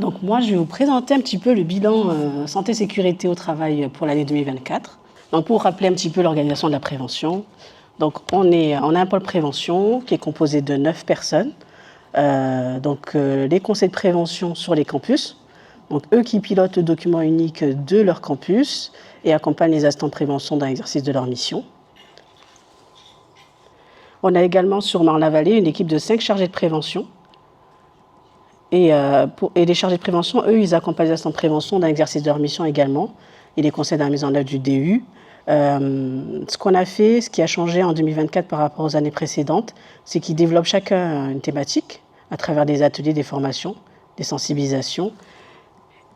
Donc moi, je vais vous présenter un petit peu le bilan santé-sécurité au travail pour l'année 2024. Donc pour vous rappeler un petit peu l'organisation de la prévention, donc on a un pôle prévention qui est composé de 9 personnes. Les conseils de prévention sur les campus, donc eux qui pilotent le document unique de leur campus et accompagnent les assistants de prévention dans l'exercice de leur mission. On a également sur Marne-la-Vallée une équipe de 5 chargés de prévention. Et les chargés de prévention, eux, ils accompagnent les assistants de prévention dans l'exercice de leur mission également. Et les conseils dans la mise en œuvre du DU. Ce qu'on a fait, ce qui a changé en 2024 par rapport aux années précédentes, c'est qu'ils développent chacun une thématique à travers des ateliers, des formations, des sensibilisations.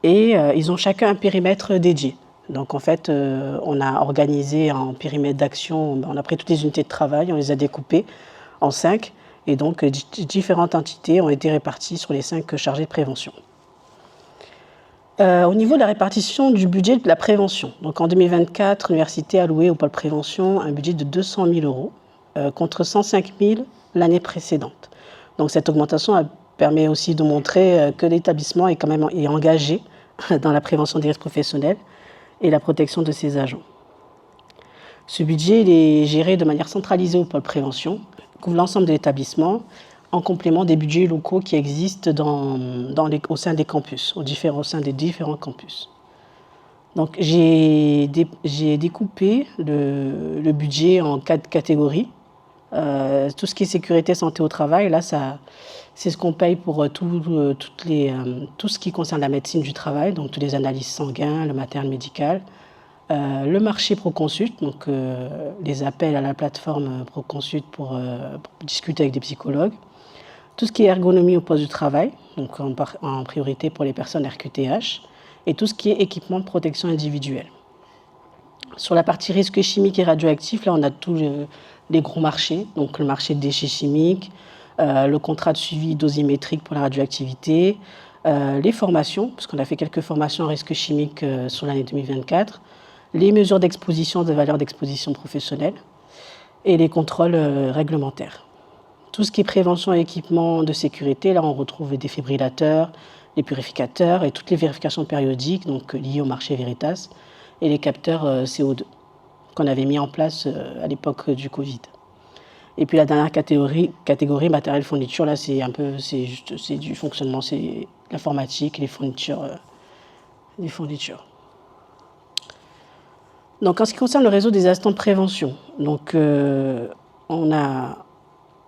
Et ils ont chacun un périmètre dédié. Donc en fait, on a organisé un périmètre d'action, on a pris toutes les unités de travail, on les a découpées en 5. Et donc, différentes entités ont été réparties sur les 5 chargés de prévention. Au niveau de la répartition du budget de la prévention, donc en 2024, l'université a alloué au pôle prévention un budget de 200 000 € contre 105 000 l'année précédente. Donc cette augmentation permet aussi de montrer que l'établissement est quand même engagé dans la prévention des risques professionnels et la protection de ses agents. Ce budget il est géré de manière centralisée au pôle prévention, couvre l'ensemble de l'établissement, en complément des budgets locaux qui existent au sein des campus, au sein des différents campus. Donc j'ai découpé le budget en 4 catégories. Tout ce qui est sécurité, santé au travail, là, c'est ce qu'on paye pour tout ce qui concerne la médecine du travail, donc toutes les analyses sanguines, le matériel médical. Le marché Proconsult, donc les appels à la plateforme Proconsult pour discuter avec des psychologues. Tout ce qui est ergonomie au poste de travail, donc en priorité pour les personnes RQTH. Et tout ce qui est équipement de protection individuelle. Sur la partie risque chimique et radioactif, là on a tous les gros marchés, donc le marché de déchets chimiques, le contrat de suivi dosimétrique pour la radioactivité, les formations, parce qu'on a fait quelques formations en risque chimique sur l'année 2024, les mesures d'exposition, de valeurs d'exposition professionnelle et les contrôles réglementaires. Tout ce qui est prévention et équipement de sécurité, là on retrouve les défibrillateurs, les purificateurs et toutes les vérifications périodiques donc liées au marché Veritas et les capteurs CO2 qu'on avait mis en place à l'époque du Covid. Et puis la dernière catégorie matériel fourniture, là c'est du fonctionnement, c'est l'informatique, les fournitures. Donc, en ce qui concerne le réseau des assistants de prévention, donc, on a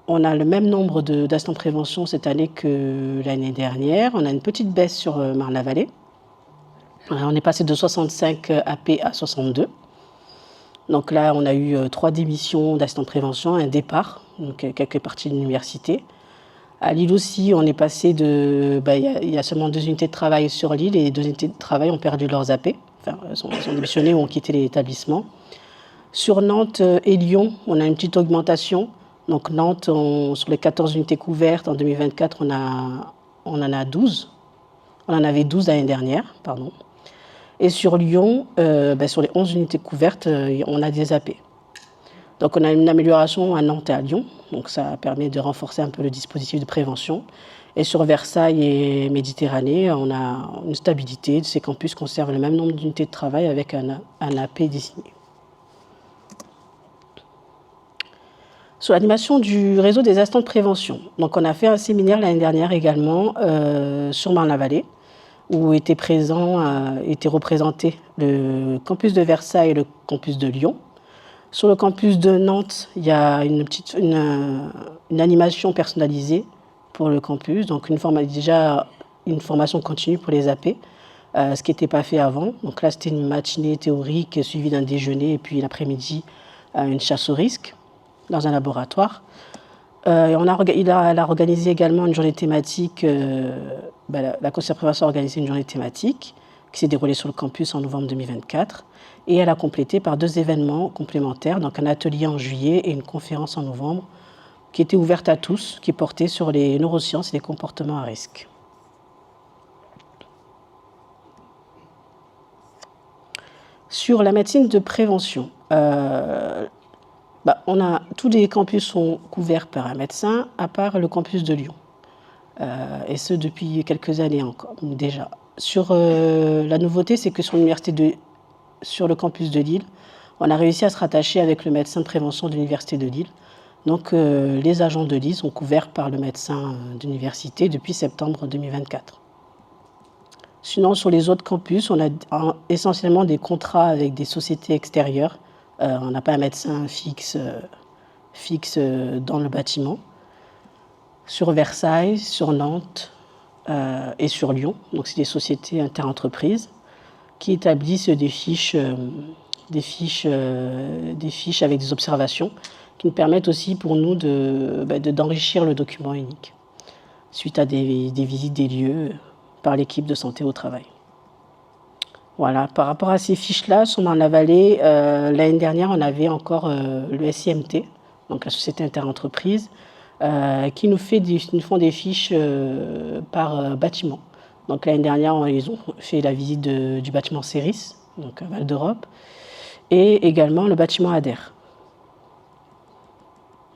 le même nombre d'assistants de prévention cette année que l'année dernière. On a une petite baisse sur Marne-la-Vallée. On est passé de 65 AP à 62. Donc là, on a eu 3 démissions d'assistants de prévention, un départ, donc quelques parties de l'université. À Lille aussi, on est passé il y a seulement 2 unités de travail sur Lille et les 2 unités de travail ont perdu leurs AP. Enfin, elles sont démissionnées ou ont quitté l'établissement. Sur Nantes et Lyon, on a une petite augmentation. Donc Nantes, sur les 14 unités couvertes en 2024, on en a 12. On en avait 12 l'année dernière, pardon. Et sur Lyon, sur les 11 unités couvertes, on a des AP. Donc on a une amélioration à Nantes et à Lyon. Donc ça permet de renforcer un peu le dispositif de prévention. Et sur Versailles et Méditerranée, on a une stabilité. Ces campus conservent le même nombre d'unités de travail avec un AP désigné. Sur l'animation du réseau des assistants de prévention. Donc on a fait un séminaire l'année dernière également sur Marne-la-Vallée, où étaient représentés le campus de Versailles et le campus de Lyon. Sur le campus de Nantes, il y a une animation personnalisée pour le campus, donc une formation continue pour les AP, ce qui n'était pas fait avant. Donc là, c'était une matinée théorique suivie d'un déjeuner et puis l'après-midi, une chasse au risque dans un laboratoire. Il a organisé également une journée thématique, la conseillère prévention a organisé une journée thématique qui s'est déroulée sur le campus en novembre 2024 et elle a complété par 2 événements complémentaires, donc un atelier en juillet et une conférence en novembre qui était ouverte à tous, qui portait sur les neurosciences et les comportements à risque. Sur la médecine de prévention, tous les campus sont couverts par un médecin, à part le campus de Lyon. et ce depuis quelques années encore, déjà. La nouveauté, c'est que sur le campus de Lille, on a réussi à se rattacher avec le médecin de prévention de l'Université de Lille. Donc, les agents de Lille sont couverts par le médecin d'université depuis septembre 2024. Sinon, sur les autres campus, on a essentiellement des contrats avec des sociétés extérieures. On n'a pas un médecin fixe dans le bâtiment. Sur Versailles, sur Nantes et sur Lyon, donc c'est des sociétés interentreprises qui établissent des fiches avec des observations qui nous permettent aussi pour nous d'enrichir le document unique suite à des visites des lieux par l'équipe de santé au travail. Voilà, par rapport à ces fiches-là, sur Marne-la-Vallée, l'année dernière, on avait encore le SIMT, donc la société interentreprise, qui nous font des fiches par bâtiment. Donc l'année dernière, ils ont fait la visite du bâtiment Céris, donc à Val d'Europe, et également le bâtiment Ader.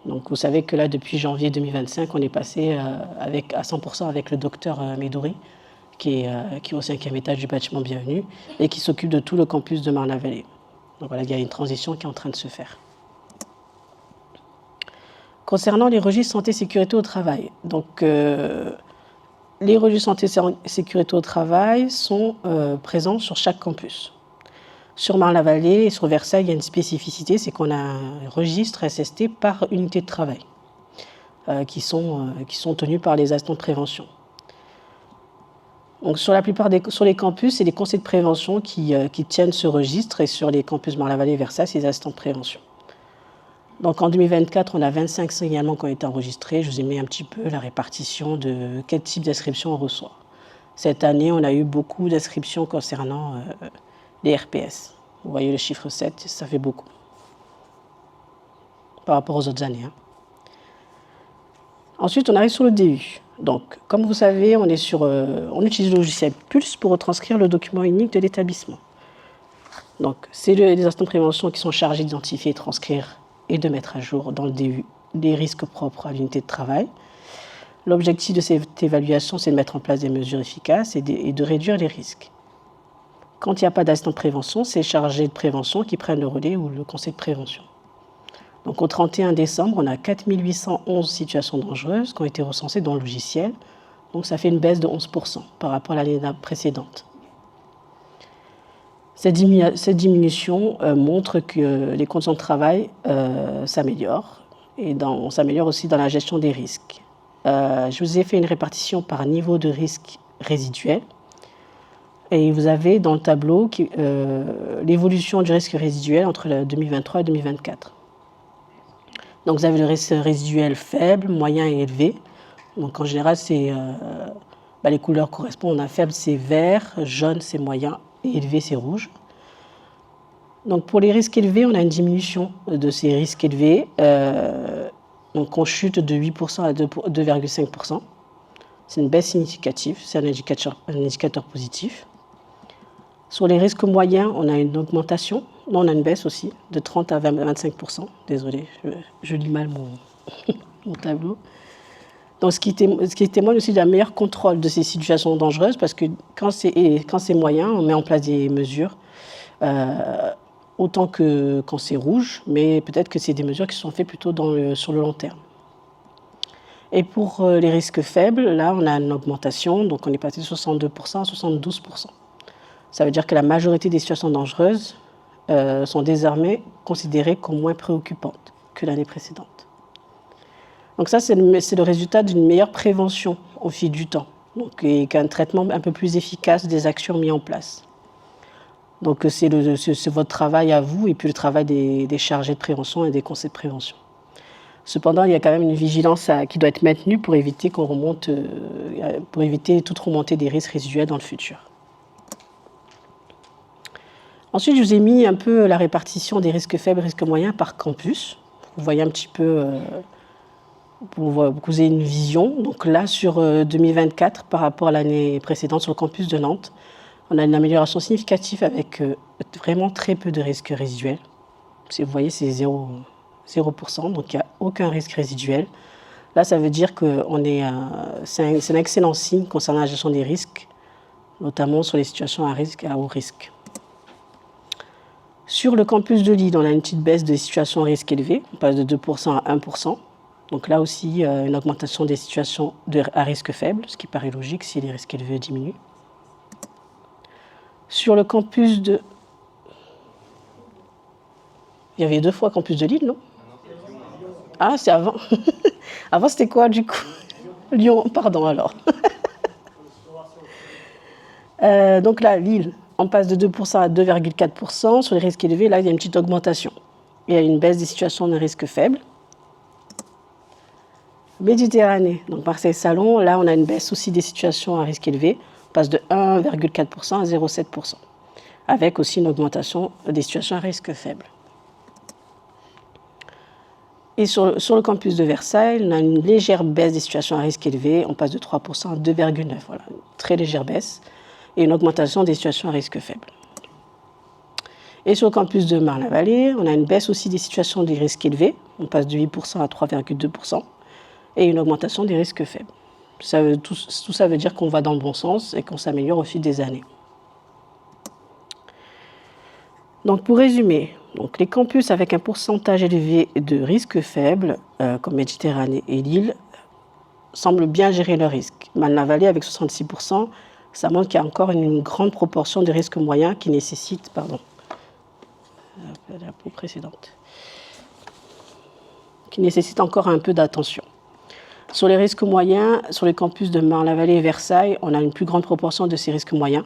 Donc vous savez que là, depuis janvier 2025, on est passé à 100% avec le docteur Médouri, qui est au 5e étage du bâtiment Bienvenue et qui s'occupe de tout le campus de Marne-la-Vallée. Donc voilà, il y a une transition qui est en train de se faire. Concernant les registres santé-sécurité au travail, donc les registres santé-sécurité au travail sont présents sur chaque campus. Sur Marne-la-Vallée et sur Versailles, il y a une spécificité, c'est qu'on a un registre SST par unité de travail qui sont tenus par les assistants de prévention. Donc sur les campus, c'est les conseils de prévention qui tiennent ce registre, et sur les campus Marne-la-Vallée et Versailles, c'est les assistants de prévention. Donc en 2024, on a 25 signalements qui ont été enregistrés. Je vous ai mis un petit peu la répartition de quel type d'inscription on reçoit. Cette année, on a eu beaucoup d'inscriptions concernant les RPS. Vous voyez le chiffre 7, ça fait beaucoup par rapport aux autres années. Ensuite, on arrive sur le DU. Donc, comme vous savez, on utilise le logiciel Pulse pour retranscrire le document unique de l'établissement. Donc, c'est les assistants de prévention qui sont chargés d'identifier, de transcrire et de mettre à jour dans le DU les risques propres à l'unité de travail. L'objectif de cette évaluation, c'est de mettre en place des mesures efficaces et de réduire les risques. Quand il n'y a pas d'assistant de prévention, c'est les chargés de prévention qui prennent le relais ou le conseil de prévention. Donc au 31 décembre, on a 4811 situations dangereuses qui ont été recensées dans le logiciel. Donc ça fait une baisse de 11% par rapport à l'année précédente. Cette diminution montre que les conditions de travail s'améliorent, et on s'améliore aussi dans la gestion des risques. Je vous ai fait une répartition par niveau de risque résiduel. Et vous avez dans le tableau l'évolution du risque résiduel entre 2023 et 2024. Donc vous avez le risque résiduel faible, moyen et élevé. Donc en général, les couleurs correspondent à faible, c'est vert, jaune, c'est moyen, et élevé, c'est rouge. Donc pour les risques élevés, on a une diminution de ces risques élevés. Donc on chute de 8% à 2,5%. C'est une baisse significative, c'est un indicateur positif. Sur les risques moyens, on a une augmentation. Non, on a une baisse aussi, de 30 à 25%. Désolé, je lis mal mon tableau. Donc, ce qui témoigne aussi d'un meilleur contrôle de ces situations dangereuses, parce que quand c'est moyen, on met en place des mesures, autant que quand c'est rouge, mais peut-être que c'est des mesures qui sont faites plutôt sur le long terme. Et pour les risques faibles, là, on a une augmentation, donc on est passé de 62% à 72%. Ça veut dire que la majorité des situations dangereuses sont désormais considérées comme moins préoccupantes que l'année précédente. Donc ça, c'est le résultat d'une meilleure prévention au fil du temps, donc, et qu'un traitement un peu plus efficace des actions mises en place. Donc c'est votre travail à vous et puis le travail des chargés de prévention et des conseils de prévention. Cependant, il y a quand même une vigilance qui doit être maintenue pour éviter toute remontée des risques résiduels dans le futur. Ensuite, je vous ai mis un peu la répartition des risques faibles et risques moyens par campus. Vous voyez un petit peu, pour que vous ayez une vision. Donc là, sur 2024, par rapport à l'année précédente, sur le campus de Nantes, on a une amélioration significative avec vraiment très peu de risques résiduels. Vous voyez, c'est 0%, donc il n'y a aucun risque résiduel. Là, ça veut dire que c'est un excellent signe concernant la gestion des risques, notamment sur les situations à risque et à haut risque. Sur le campus de Lille, on a une petite baisse des situations à risque élevé, on passe de 2% à 1%. Donc là aussi, une augmentation des situations à risque faible, ce qui paraît logique si les risques élevés diminuent. Sur le campus de... Il y avait 2 fois campus de Lille, non? Ah, c'est avant. Avant, c'était quoi, du coup? Lyon, pardon, alors. Donc là, Lille, on passe de 2% à 2,4%. Sur les risques élevés, là, il y a une petite augmentation. Il y a une baisse des situations de risque faible. Méditerranée, donc Marseille-Salon, là, on a une baisse aussi des situations à risque élevé. On passe de 1,4% à 0,7%. Avec aussi une augmentation des situations à risque faible. Et sur le campus de Versailles, on a une légère baisse des situations à risque élevé. On passe de 3% à 2,9%. Voilà, une très légère baisse. Et une augmentation des situations à risque faible. Et sur le campus de Marne-la-Vallée, on a une baisse aussi des situations de risque élevé. On passe de 8% à 3,2%. Et une augmentation des risques faibles. Tout ça veut dire qu'on va dans le bon sens et qu'on s'améliore au fil des années. Donc pour résumer, donc les campus avec un pourcentage élevé de risques faibles, comme Méditerranée et Lille, semblent bien gérer leurs risques. Marne-la-Vallée, avec 66%, ça montre qu'il y a encore une grande proportion de risques moyens qui nécessitent, encore un peu d'attention. Sur les risques moyens, sur les campus de Marne-la-Vallée et Versailles, on a une plus grande proportion de ces risques moyens.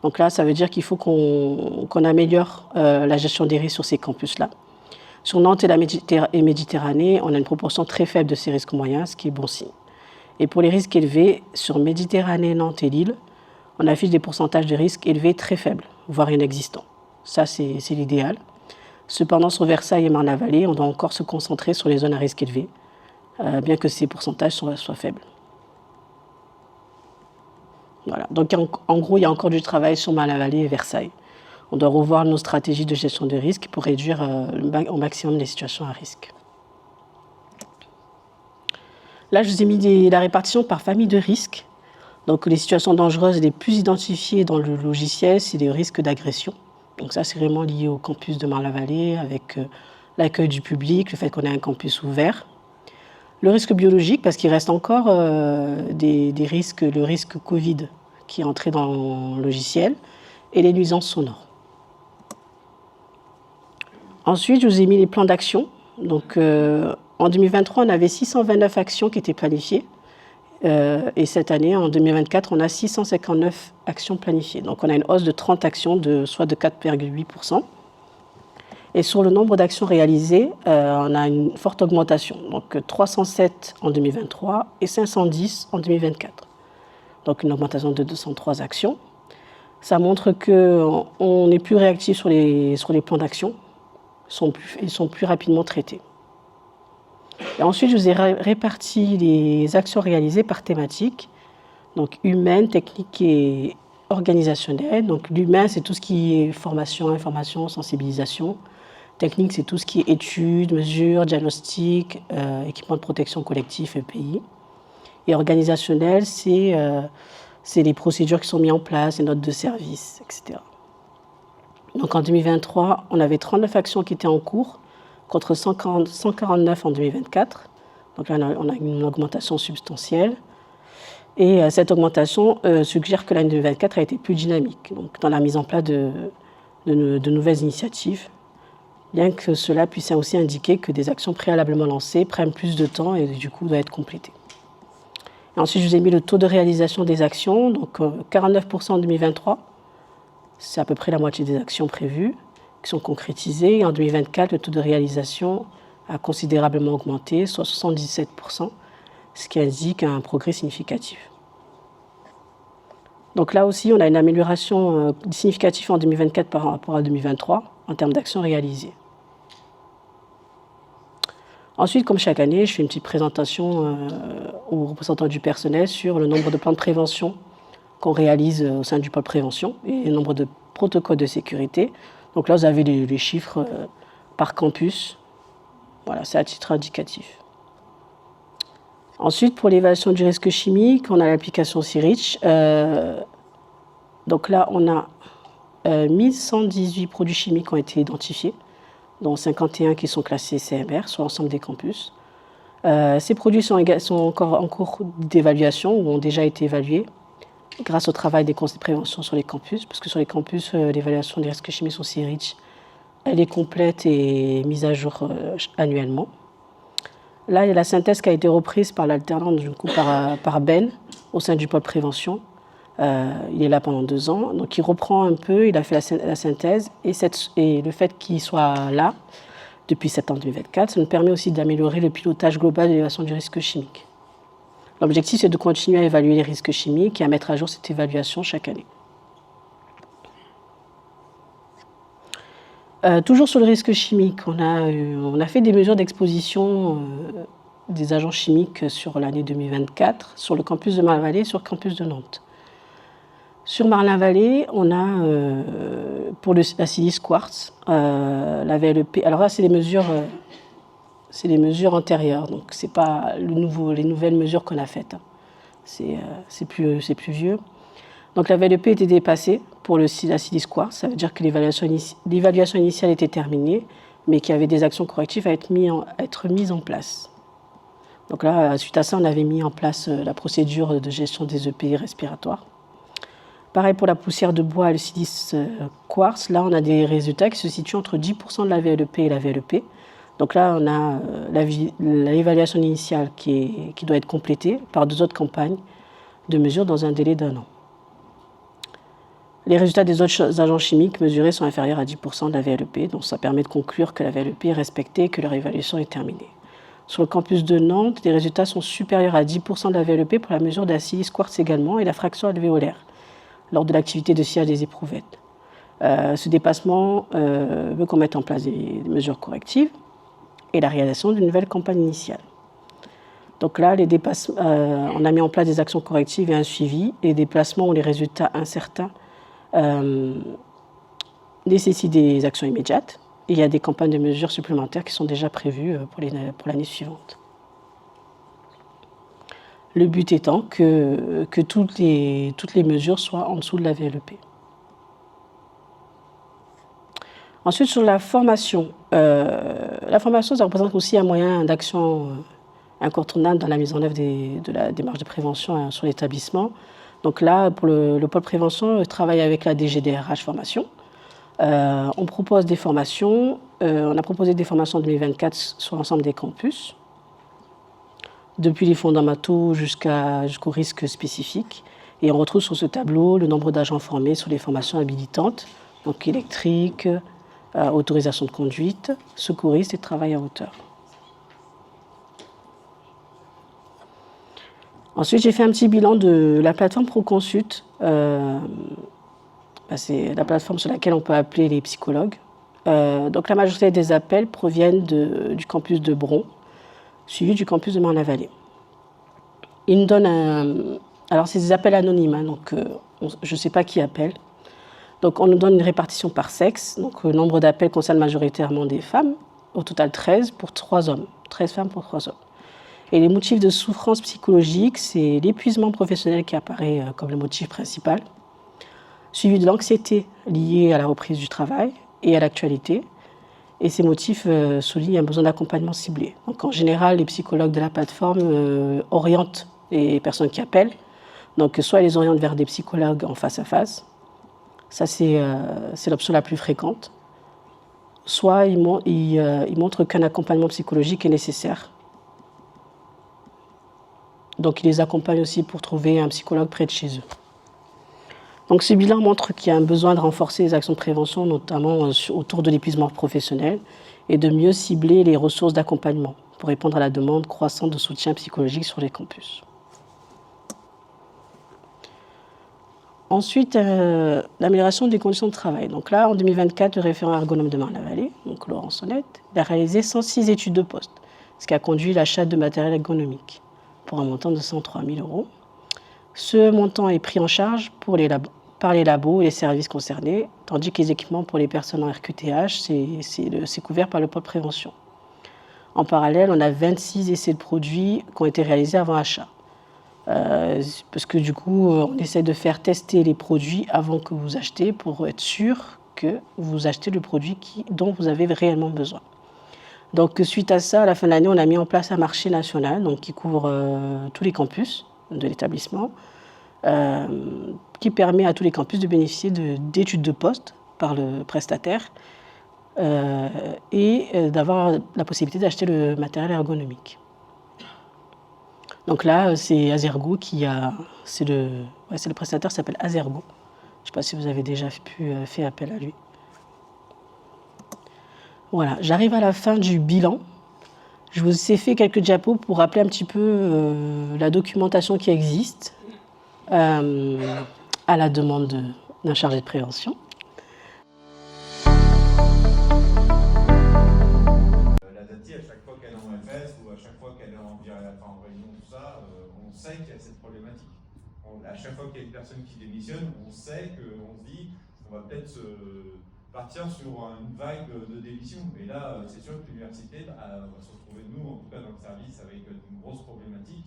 Donc là, ça veut dire qu'il faut qu'on améliore la gestion des risques sur ces campus-là. Sur Nantes et Méditerranée, on a une proportion très faible de ces risques moyens, ce qui est bon signe. Et pour les risques élevés, sur Méditerranée, Nantes et Lille, on affiche des pourcentages de risques élevés très faibles, voire inexistants. Ça, c'est l'idéal. Cependant, sur Versailles et Marne-la-Vallée, on doit encore se concentrer sur les zones à risque élevé, bien que ces pourcentages soient faibles. Voilà. Donc, en gros, il y a encore du travail sur Marne-la-Vallée et Versailles. On doit revoir nos stratégies de gestion de risque pour réduire au maximum les situations à risque. Là, je vous ai mis la répartition par famille de risques. Donc, les situations dangereuses les plus identifiées dans le logiciel, c'est les risques d'agression. Donc, ça, c'est vraiment lié au campus de Marne-la-Vallée, avec l'accueil du public, le fait qu'on ait un campus ouvert. Le risque biologique, parce qu'il reste encore des risques, le risque Covid qui est entré dans le logiciel, et les nuisances sonores. Ensuite, je vous ai mis les plans d'action. Donc, en 2023, on avait 629 actions qui étaient planifiées. Et cette année, en 2024, on a 659 actions planifiées. Donc, on a une hausse de 30 actions, soit de 4,8%. Et sur le nombre d'actions réalisées, on a une forte augmentation. Donc, 307 en 2023 et 510 en 2024. Donc, une augmentation de 203 actions. Ça montre qu'on est plus réactif sur les plans d'action. Ils sont plus rapidement traités. Et ensuite, je vous ai réparti les actions réalisées par thématique. Donc, humaine, technique et organisationnelle. Donc, l'humain, c'est tout ce qui est formation, information, sensibilisation. Technique, c'est tout ce qui est études, mesures, diagnostics, équipements de protection collectif, EPI. Et organisationnel, c'est les procédures qui sont mises en place, les notes de service, etc. Donc en 2023, on avait 39 actions qui étaient en cours, contre 149 en 2024. Donc là, on a une augmentation substantielle. Et cette augmentation suggère que l'année 2024 a été plus dynamique, donc dans la mise en place de nouvelles initiatives, bien que cela puisse aussi indiquer que des actions préalablement lancées prennent plus de temps et du coup doivent être complétées. Et ensuite, je vous ai mis le taux de réalisation des actions, donc 49% en 2023, c'est à peu près la moitié des actions prévues qui sont concrétisées. Et en 2024, le taux de réalisation a considérablement augmenté, soit 77%, ce qui indique un progrès significatif. Donc là aussi, on a une amélioration significative en 2024 par rapport à 2023 en termes d'actions réalisées. Ensuite, comme chaque année, je fais une petite présentation aux représentants du personnel sur le nombre de plans de prévention qu'on réalise au sein du pôle prévention et le nombre de protocoles de sécurité. Donc là, vous avez les chiffres par campus. Voilà, c'est à titre indicatif. Ensuite, pour l'évaluation du risque chimique, on a l'application CIRICH. Donc là, on a 1118 produits chimiques qui ont été identifiés, dont 51 qui sont classés CMR sur l'ensemble des campus. Ces produits sont encore en cours d'évaluation ou ont déjà été évalués grâce au travail des conseils de prévention sur les campus, parce que sur les campus, l'évaluation des risques chimiques sur CIRICH, elle est complète et mise à jour annuellement. Là, il y a la synthèse qui a été reprise par l'alternante du coup par Ben au sein du pôle prévention. Il est là pendant 2 ans, donc il reprend un peu, il a fait la synthèse et le fait qu'il soit là depuis septembre 2024, ça nous permet aussi d'améliorer le pilotage global de l'évaluation du risque chimique. L'objectif, c'est de continuer à évaluer les risques chimiques et à mettre à jour cette évaluation chaque année. Toujours sur le risque chimique, on a fait des mesures d'exposition des agents chimiques sur l'année 2024, sur le campus de Marne-la-Vallée et sur le campus de Nantes. Sur Marne-la-Vallée, on a pour la silice quartz, la VLEP. Alors là, c'est les mesures antérieures, donc c'est pas les nouvelles mesures qu'on a faites. C'est plus vieux. Donc la VLEP était dépassée pour la silice quartz. Ça veut dire que l'évaluation initiale était terminée, mais qu'il y avait des actions correctives à être mises en place. Donc là, suite à ça, on avait mis en place la procédure de gestion des EPI respiratoires. Pareil pour la poussière de bois et le silice quartz. Là, on a des résultats qui se situent entre 10% de la VLEP et la VLEP. Donc là, on a l'évaluation initiale qui doit être complétée par 2 autres campagnes de mesure dans un délai d'1 an. Les résultats des autres agents chimiques mesurés sont inférieurs à 10% de la VLEP, donc ça permet de conclure que la VLEP est respectée et que leur évaluation est terminée. Sur le campus de Nantes, les résultats sont supérieurs à 10% de la VLEP pour la mesure de la silice quartz également et la fraction alvéolaire lors de l'activité de sillage des éprouvettes. Ce dépassement veut qu'on mette en place des mesures correctives et la réalisation d'une nouvelle campagne initiale. Donc là, on a mis en place des actions correctives et un suivi. Les dépassements ou les résultats incertains nécessitent des actions immédiates. Et il y a des campagnes de mesures supplémentaires qui sont déjà prévues pour l'année suivante. Le but étant que toutes les mesures soient en dessous de la VLEP. Ensuite, sur la formation. La formation, ça représente aussi un moyen d'action incontournable dans la mise en œuvre de la démarche de prévention sur l'établissement. Donc là, pour le pôle prévention, je travaille avec la DGDRH Formation. On propose des formations. On a proposé des formations en 2024 sur l'ensemble des campus, depuis les fondamentaux jusqu'aux risques spécifiques. Et on retrouve sur ce tableau le nombre d'agents formés sur les formations habilitantes, donc électrique, autorisation de conduite, secouriste et travail à hauteur. Ensuite, j'ai fait un petit bilan de la plateforme Proconsult. C'est la plateforme sur laquelle on peut appeler les psychologues. Donc la majorité des appels proviennent du campus de Bron, suivi du campus de Marne-la-Vallée. Ils nous donnent alors c'est des appels anonymes, hein, donc je ne sais pas qui appelle. Donc on nous donne une répartition par sexe. Donc le nombre d'appels concerne majoritairement des femmes, au total 13 pour 3 hommes. 13 femmes pour 3 hommes. Et les motifs de souffrance psychologique, c'est l'épuisement professionnel qui apparaît comme le motif principal, suivi de l'anxiété liée à la reprise du travail et à l'actualité. Et ces motifs soulignent un besoin d'accompagnement ciblé. Donc en général, les psychologues de la plateforme orientent les personnes qui appellent. Donc soit ils les orientent vers des psychologues en face à face, ça c'est l'option la plus fréquente, soit ils montrent qu'un accompagnement psychologique est nécessaire. Donc ils les accompagnent aussi pour trouver un psychologue près de chez eux. Donc ce bilan montre qu'il y a un besoin de renforcer les actions de prévention, notamment autour de l'épuisement professionnel, et de mieux cibler les ressources d'accompagnement pour répondre à la demande croissante de soutien psychologique sur les campus. Ensuite, l'amélioration des conditions de travail. Donc là, en 2024, le référent ergonome de Marne-la-Vallée, donc Laurent Sonnette, a réalisé 106 études de poste, ce qui a conduit à l'achat de matériel ergonomique pour un montant de 103 000 €. Ce montant est pris en charge par les labos et les services concernés, tandis que les équipements pour les personnes en RQTH, c'est couvert par le pôle prévention. En parallèle, on a 26 essais de produits qui ont été réalisés avant achat. Parce que du coup, on essaie de faire tester les produits avant que vous achetez pour être sûr que vous achetez le produit dont vous avez réellement besoin. Donc suite à ça, à la fin de l'année, on a mis en place un marché national donc, qui couvre tous les campus de l'établissement, qui permet à tous les campus de bénéficier d'études de poste par le prestataire et d'avoir la possibilité d'acheter le matériel ergonomique. Donc là, c'est Azergo c'est le prestataire qui s'appelle Azergo. Je ne sais pas si vous avez déjà fait appel à lui. Voilà, j'arrive à la fin du bilan. Je vous ai fait quelques diapos pour rappeler un petit peu la documentation qui existe à la demande d'un chargé de prévention. La DATI, à chaque fois qu'elle est en FS ou à chaque fois qu'elle est en réunion, tout ça, on sait qu'il y a cette problématique. À chaque fois qu'il y a une personne qui démissionne, on sait qu'on se dit qu'on va peut-être partir sur une vague de démission. Et là, c'est sûr que l'université va se retrouver, nous, en tout cas dans le service, avec une grosse problématique.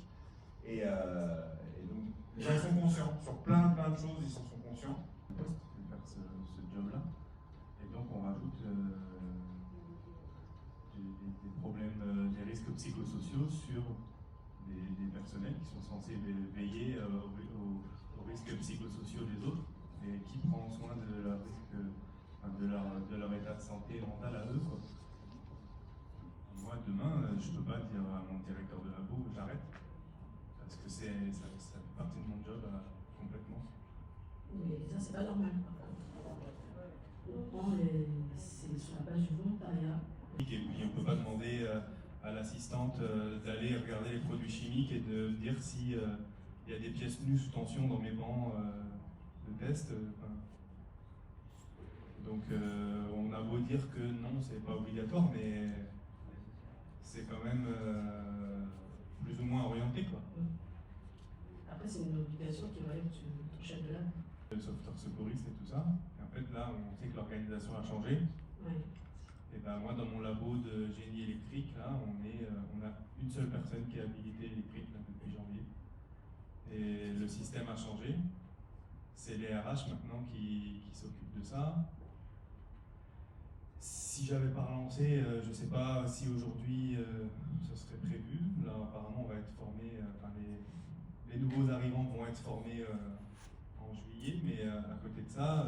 Et donc, les gens sont conscients. Sur plein de choses, ils sont conscients. De faire ce job-là. Et donc, on rajoute des problèmes, des risques psychosociaux sur des personnels qui sont censés veiller aux risques psychosociaux des autres. Et qui prend soin de leur risque, de leur état de santé mentale à eux, quoi. Moi, demain, je ne peux pas dire à mon directeur de labo j'arrête, parce que ça fait partie de mon job complètement. Mais ça, c'est pas normal. C'est sur la page du volontariat. Et puis, on ne peut pas demander à l'assistante d'aller regarder les produits chimiques et de dire si y a des pièces nues sous tension dans mes bancs de test. Donc on a beau dire que non, c'est pas obligatoire, mais c'est quand même plus ou moins orienté, quoi. Après, c'est une obligation qui relève du chef de lab. Le sauveteur secouriste et tout ça. Et en fait, là, on sait que l'organisation a changé. Ouais. Et ben moi, dans mon labo de génie électrique, là, on a une seule personne qui est habilitée électrique là, depuis janvier. Et le système a changé. C'est les RH maintenant qui s'occupent de ça. Si j'avais pas relancé, je ne sais pas si aujourd'hui ça serait prévu. Là, apparemment, on va être formé. Les nouveaux arrivants vont être formés en juillet, mais à côté de ça,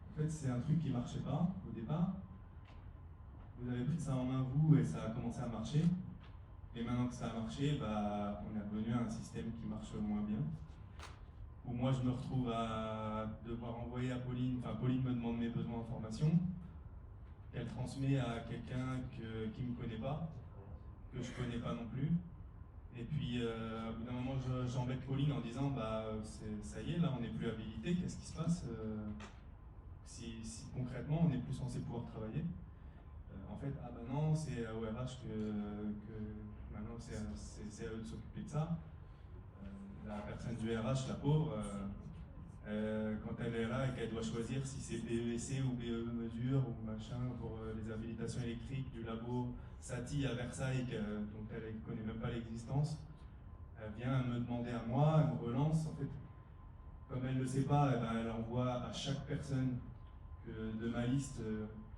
en fait, c'est un truc qui marchait pas au départ. Vous avez pris ça en main vous et ça a commencé à marcher. Et maintenant que ça a marché, bah, on est revenu à un système qui marche moins bien. Où moi, je me retrouve à devoir envoyer à Pauline. Enfin, Pauline me demande mes besoins en formation, qu'elle transmet à quelqu'un qui ne me connaît pas, que je ne connais pas non plus. Et puis, au bout d'un moment, j'embête Pauline en disant bah, ça y est, là, on n'est plus habilité, qu'est-ce qui se passe si concrètement, on n'est plus censé pouvoir travailler. En fait, ah bah non, c'est au RH que maintenant, c'est à eux de s'occuper de ça. La personne du RH, la pauvre, quand elle est là et qu'elle doit choisir si c'est BESC ou BE mesure ou machin pour les habilitations électriques du labo Satie à Versailles, dont elle ne connaît même pas l'existence, elle vient me demander à moi, elle me relance. En fait, comme elle ne le sait pas, eh ben, elle envoie à chaque personne de ma liste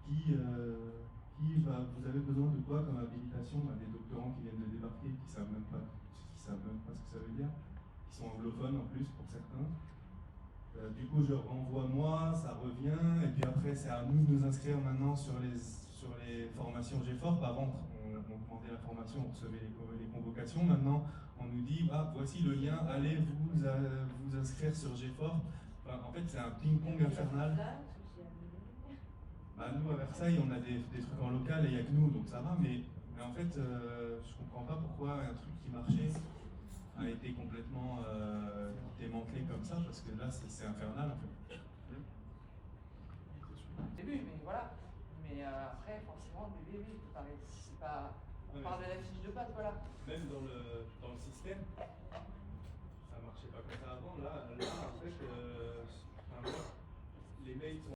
vous avez besoin de quoi comme habilitation, des doctorants qui viennent de débarquer, qui ne savent même pas ce que ça veut dire, qui sont anglophones en plus pour certains. Du coup, je renvoie moi, ça revient, et puis après, c'est à nous de nous inscrire maintenant sur les formations GFORP. Avant, on demandait la formation, on recevait les convocations. Maintenant, on nous dit voici le lien, allez vous inscrire sur GFORP. Enfin, en fait, c'est un ping-pong infernal. Nous, à Versailles, on a des trucs en local et il n'y a que nous, donc ça va, mais en fait, je comprends pas pourquoi un truc qui marchait a été complètement démantelé comme ça, parce que là, c'est infernal en fait. Au début, mais voilà. Mais après, forcément, le bébé, c'est pas. On parle de la fiche de pâte, voilà. Même dans le système, ça marchait pas comme ça avant. Là en fait, les mails sont